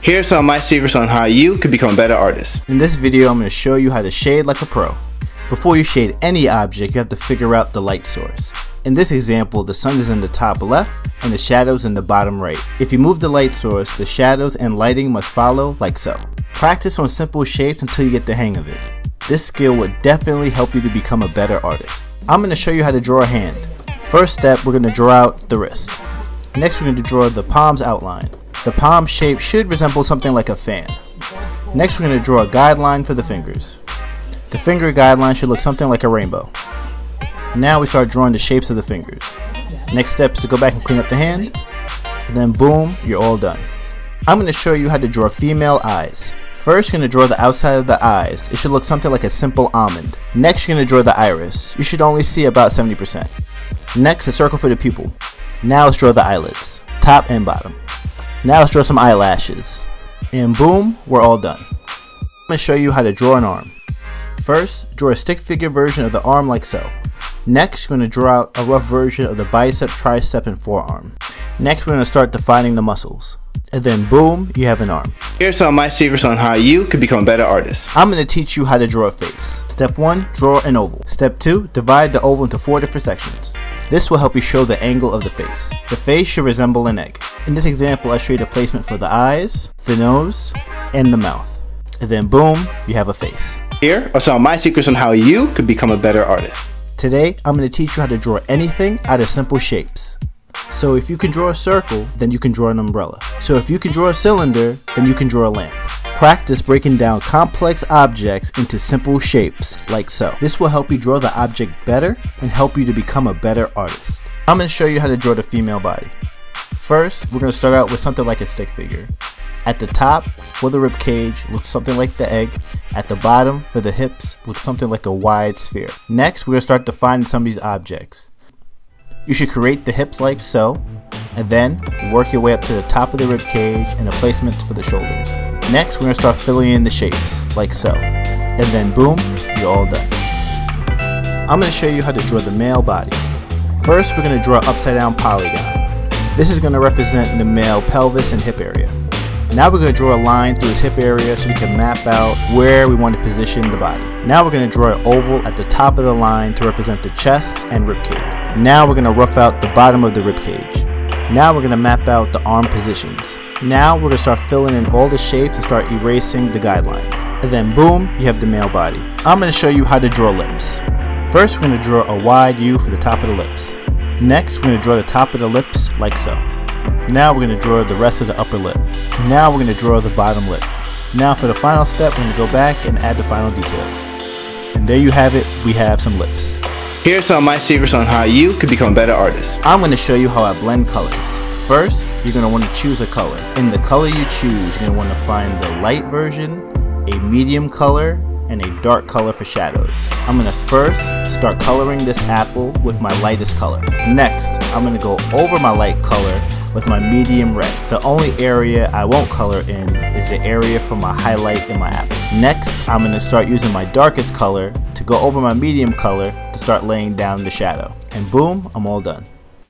Here are some of my secrets on how you can become a better artist. In this video, I'm going to show you how to shade like a pro. Before you shade any object, you have to figure out the light source. In this example, the sun is in the top left and the shadows in the bottom right. If you move the light source, the shadows and lighting must follow like so. Practice on simple shapes until you get the hang of it. This skill will definitely help you to become a better artist. I'm going to show you how to draw a hand. First step, we're going to draw out the wrist. Next, we're going to draw the palm's outline. The palm shape should resemble something like a fan. Next, we're going to draw a guideline for the fingers. The finger guideline should look something like a rainbow. Now we start drawing the shapes of the fingers. Next step is to go back and clean up the hand, and then boom, you're all done. I'm going to show you how to draw female eyes. First, you're going to draw the outside of the eyes. It should look something like a simple almond. Next, you're going to draw the iris. You should only see about 70%. Next, a circle for the pupil. Now let's draw the eyelids, top and bottom. Now let's draw some eyelashes. And boom, we're all done. I'm going to show you how to draw an arm. First, draw a stick figure version of the arm like so. Next, we're going to draw out a rough version of the bicep, tricep, and forearm. Next, we're going to start defining the muscles. And then boom, you have an arm. Here's some of my secrets on how you can become a better artist. I'm going to teach you how to draw a face. Step 1, draw an oval. Step 2, divide the oval into 4 different sections. This will help you show the angle of the face. The face should resemble an egg. In this example, I show you the placement for the eyes, the nose, and the mouth. And then boom, you have a face. Here are some of my secrets on how you can become a better artist. Today, I'm going to teach you how to draw anything out of simple shapes. So if you can draw a circle, then you can draw an umbrella. So if you can draw a cylinder, then you can draw a lamp. Practice breaking down complex objects into simple shapes, like so. This will help you draw the object better and help you to become a better artist. I'm going to show you how to draw the female body. First, we're going to start out with something like a stick figure. At the top, for the rib cage, looks something like the egg. At the bottom, for the hips, looks something like a wide sphere. Next, we're going to start defining some of these objects. You should create the hips like so, and then work your way up to the top of the rib cage and the placements for the shoulders. Next, we're going to start filling in the shapes, like so. And then boom, you're all done. I'm going to show you how to draw the male body. First, we're going to draw an upside down polygon. This is going to represent the male pelvis and hip area. Now we're going to draw a line through his hip area so we can map out where we want to position the body. Now we're going to draw an oval at the top of the line to represent the chest and rib cage. Now we're going to rough out the bottom of the rib cage. Now we're going to map out the arm positions. Now we're going to start filling in all the shapes and start erasing the guidelines. And then boom, you have the male body. I'm going to show you how to draw lips. First, we're going to draw a wide U for the top of the lips. Next, we're going to draw the top of the lips like so. Now we're going to draw the rest of the upper lip. Now we're going to draw the bottom lip. Now for the final step, we're going to go back and add the final details. And there you have it, we have some lips. Here are some of my secrets on how you can become a better artist. I'm going to show you how I blend colors. First, you're going to want to choose a color. In the color you choose, you're going to want to find the light version, a medium color, and a dark color for shadows. I'm going to first start coloring this apple with my lightest color. Next, I'm going to go over my light color with my medium red. The only area I won't color in is the area for my highlight in my apple. Next, I'm going to start using my darkest color to go over my medium color to start laying down the shadow. And boom, I'm all done.